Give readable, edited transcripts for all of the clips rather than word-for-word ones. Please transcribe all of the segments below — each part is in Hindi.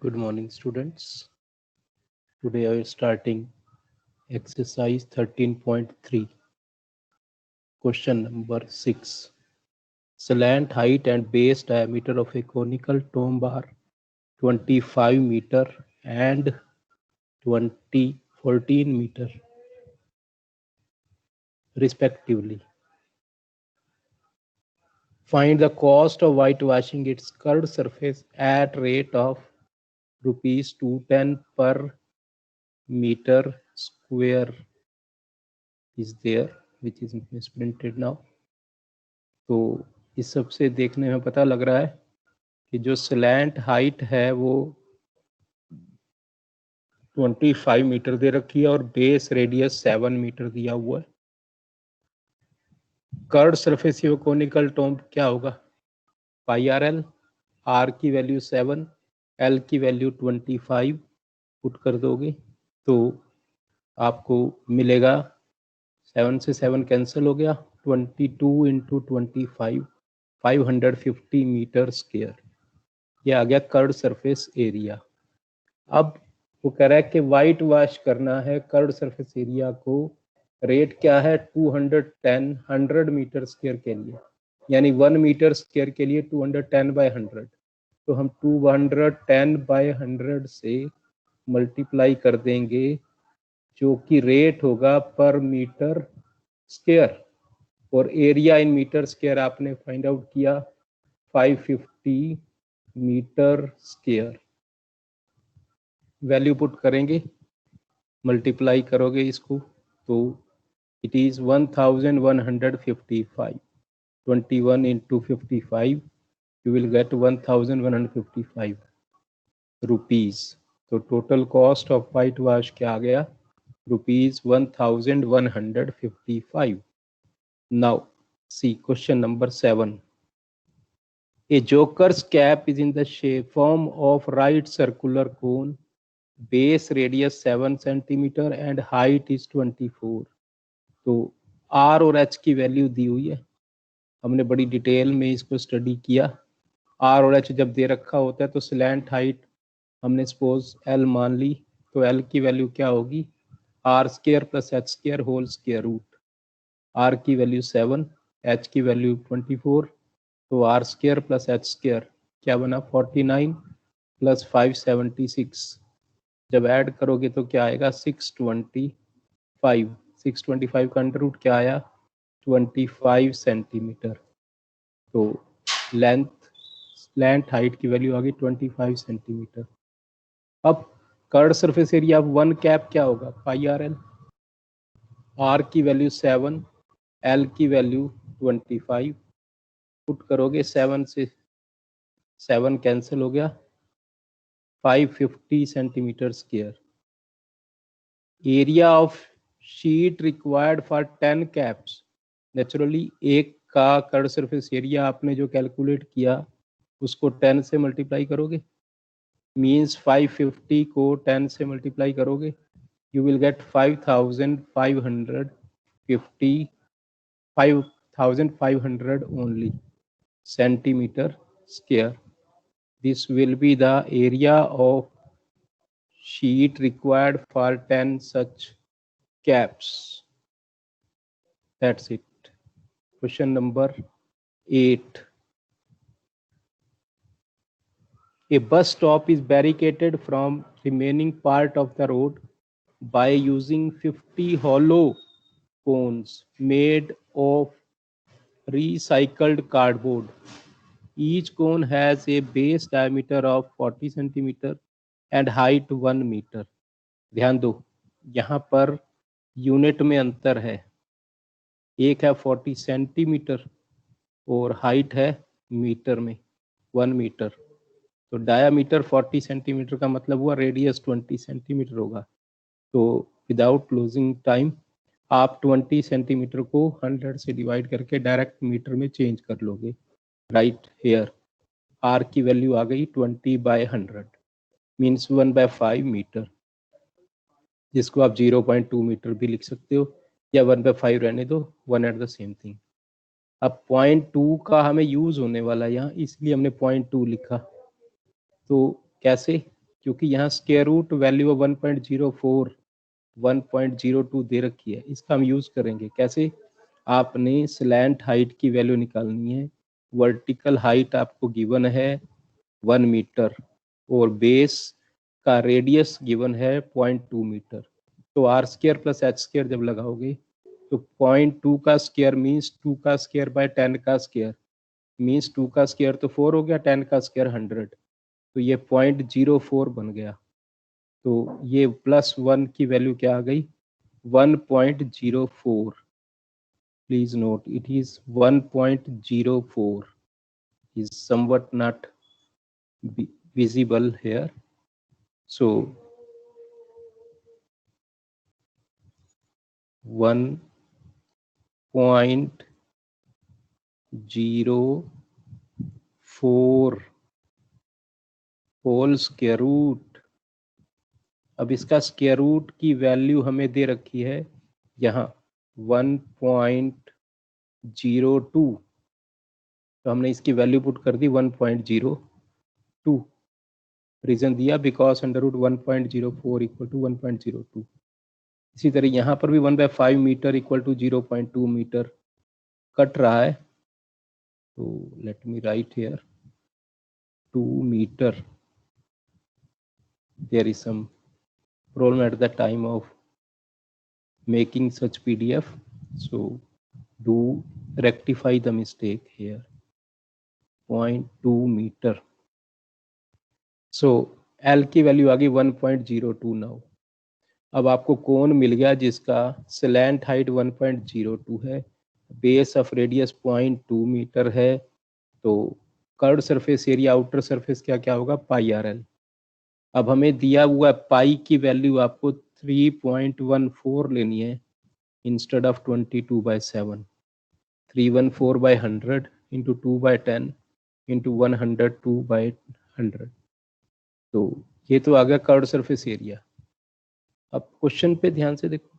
Good morning, students. Today I am starting exercise 13.3. Question number 6. Slant height and base diameter of a conical tomb are 25 meter and 14 meter respectively. Find the cost of whitewashing its curved surface at rate of rupees 210 per meter square is there, which is misprinted now. तो इस सब से देखने में पता लग रहा है कि जो स्लैंट हाइट है वो 25 मीटर दे रखी है और बेस रेडियस 7 मीटर दिया हुआ है। कर्ड सरफेस कोनिकल टोम्ब क्या होगा? पाई आर एल, आर की वैल्यू 7, एल की वैल्यू 25 पुट कर दोगे तो आपको मिलेगा 7 से 7 कैंसिल हो गया, 22 इंटू 25 550 मीटर स्क्वायर। ये आ गया कर्ड सरफेस एरिया। अब वो कह रहा है कि वाइट वॉश करना है कर्ड सरफेस एरिया को, रेट क्या है? 210 100 मीटर स्क्वायर के लिए, यानी 1 मीटर स्क्वायर के लिए 210 बाय 100। तो हम 210 बाय 100 से मल्टीप्लाई कर देंगे, जो कि रेट होगा पर मीटर स्क्वायर, और एरिया इन मीटर स्क्वायर आपने फाइंड आउट किया 550 मीटर स्क्वायर। वैल्यू पुट करेंगे, मल्टीप्लाई करोगे इसको तो it is 1155। 21 into 55 you will get 1155 rupees. तो total cost of white wash क्या आ गया? Rupees 1155। Now see question number 7. A joker's cap is in the shape form of right circular cone. Base radius 7 cm and height is 24. तो R और H की वैल्यू दी हुई है, हमने बड़ी डिटेल में इसको स्टडी किया। R और H जब दे रखा होता है तो स्लैंट हाइट हमने सपोज L मान ली, तो L की वैल्यू क्या होगी? R square plus H square whole square root. R की वैल्यू 7, H की वैल्यू 24, तो R square plus H square क्या बना? 49 प्लस 576। जब ऐड करोगे तो क्या आएगा? 625। 625 का अंडर रूट क्या आया? 25 सेंटीमीटर। तो लेंथ हाइट की वैल्यू आ गई 25 सेंटीमीटर। अब कर्ड सरफेस एरिया 1 कैप क्या होगा? पाई आर एल। आर की वैल्यू 7, एल की वैल्यू 25 पुट करोगे, 7 से 7 कैंसिल हो गया, 550 centimetre square. Area of sheet required for 10 caps. Naturally एक का कर्ड सरफेस एरिया आपने जो कैलकुलेट किया उसको 10 से मल्टीप्लाई करोगे, मीन्स 550 को 10 से मल्टीप्लाई करोगे, you will get 5,500 only centimeter square. This will be the area of sheet required for 10 such caps. That's it. Question number 8. A bus stop is barricaded from remaining part of the road by using 50 hollow cones made of recycled cardboard. Each cone has a base diameter of 40 centimeter and height 1 meter. ध्यान दो, यहाँ पर यूनिट में अंतर है, एक है 40 सेंटीमीटर और हाइट है मीटर में 1 मीटर। तो डायामीटर 40 सेंटीमीटर का मतलब हुआ रेडियस 20 सेंटीमीटर होगा। तो विदाउट लूजिंग टाइम आप 20 सेंटीमीटर को 100 से डिवाइड करके डायरेक्ट मीटर में चेंज कर लोगे। राइट हेयर आर की वैल्यू आ गई 20 बाय 100 मीन्स 1/5 मीटर, जिसको आप 0.2 मीटर भी लिख सकते हो या 1/5 रहने दो, 1 एट द सेम थिंग। अब 0.2 का हमें यूज होने वाला यहाँ, इसलिए हमने 0.2 लिखा। तो कैसे? क्योंकि यहाँ स्क्वायर रूट वैल्यू 1.04 1.02 दे रखी है, इसका हम यूज करेंगे कैसे। आपने स्लैंट हाइट की वैल्यू निकालनी है। वर्टिकल हाइट आपको गिवन है 1 मीटर और बेस का रेडियस गिवन है 0.2 मीटर। तो R square plus H square जब लगाओगे तो 0.2 का स्क्वायर मीन्स 2 का स्क्वायर बाय 10 का स्क्वायर मीन्स 2 का स्क्वायर तो 4 हो गया, 10 का स्क्वायर 100, तो ये 0.04 बन गया। तो ये +1 की वैल्यू क्या आ गई 1.04। Please note it is 1.04 is somewhat not visible here. So 1.04 whole square root. अब इसका स्क्वायर रूट की वैल्यू हमें दे रखी है यहाँ 1.02, तो हमने इसकी वैल्यू पुट कर दी 1.02। रीजन दिया बिकॉज √1.04 इक्वल टू 1.02। इसी तरह यहाँ पर भी 1/5 metre equal to 0.2 metre cut रहा है, तो let me write here 2 metre. There is some problem at the time of making such PDF, so do rectify the mistake here 0.2 meter. So L की वैल्यू आ गई 1.02 नाउ। अब आपको कोन मिल गया जिसका स्लैंट हाइट 1.02 है, बेस ऑफ रेडियस 0.2 मीटर है, तो curved surface area outer surface क्या क्या होगा πRL। अब हमें दिया हुआ पाई की वैल्यू आपको 3.14 लेनी है इंस्टेड ऑफ 22/7। 314/100 इंटू 2/10 इंटू 102/100, तो ये तो आ गया कर्व्ड सरफेस एरिया। अब क्वेश्चन पे ध्यान से देखो,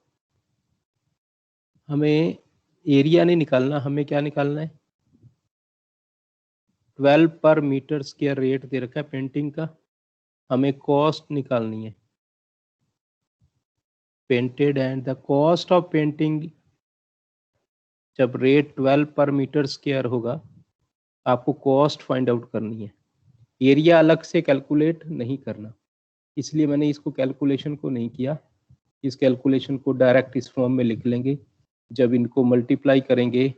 हमें एरिया नहीं निकालना, हमें क्या निकालना है 12 पर मीटर स्क्वायर रेट दे रखा है पेंटिंग का, हमें कॉस्ट निकालनी है painted and the cost of painting. जब रेट 12 पर मीटर स्क्वायर होगा आपको कॉस्ट फाइंड आउट करनी है, एरिया अलग से कैलकुलेट नहीं करना, इसलिए मैंने इसको कैलकुलेशन को नहीं किया। इस कैलकुलेशन को डायरेक्ट इस फॉर्म में लिख लेंगे जब इनको मल्टीप्लाई करेंगे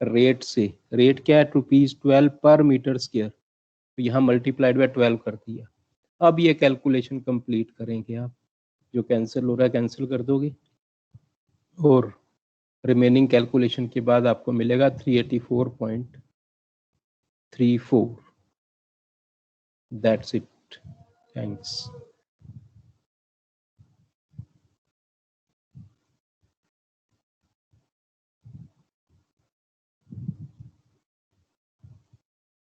रेट से। रेट क्या है ₹12 पर मीटर स्क्वायर, तो यहाँ मल्टीप्लाइड बाय 12 कर दिया। अब ये कैलकुलेशन कंप्लीट करेंगे आप, जो कैंसिल हो रहा है कैंसिल कर दोगे और रिमेनिंग कैलकुलेशन के बाद आपको मिलेगा 384.34। That's it, thanks.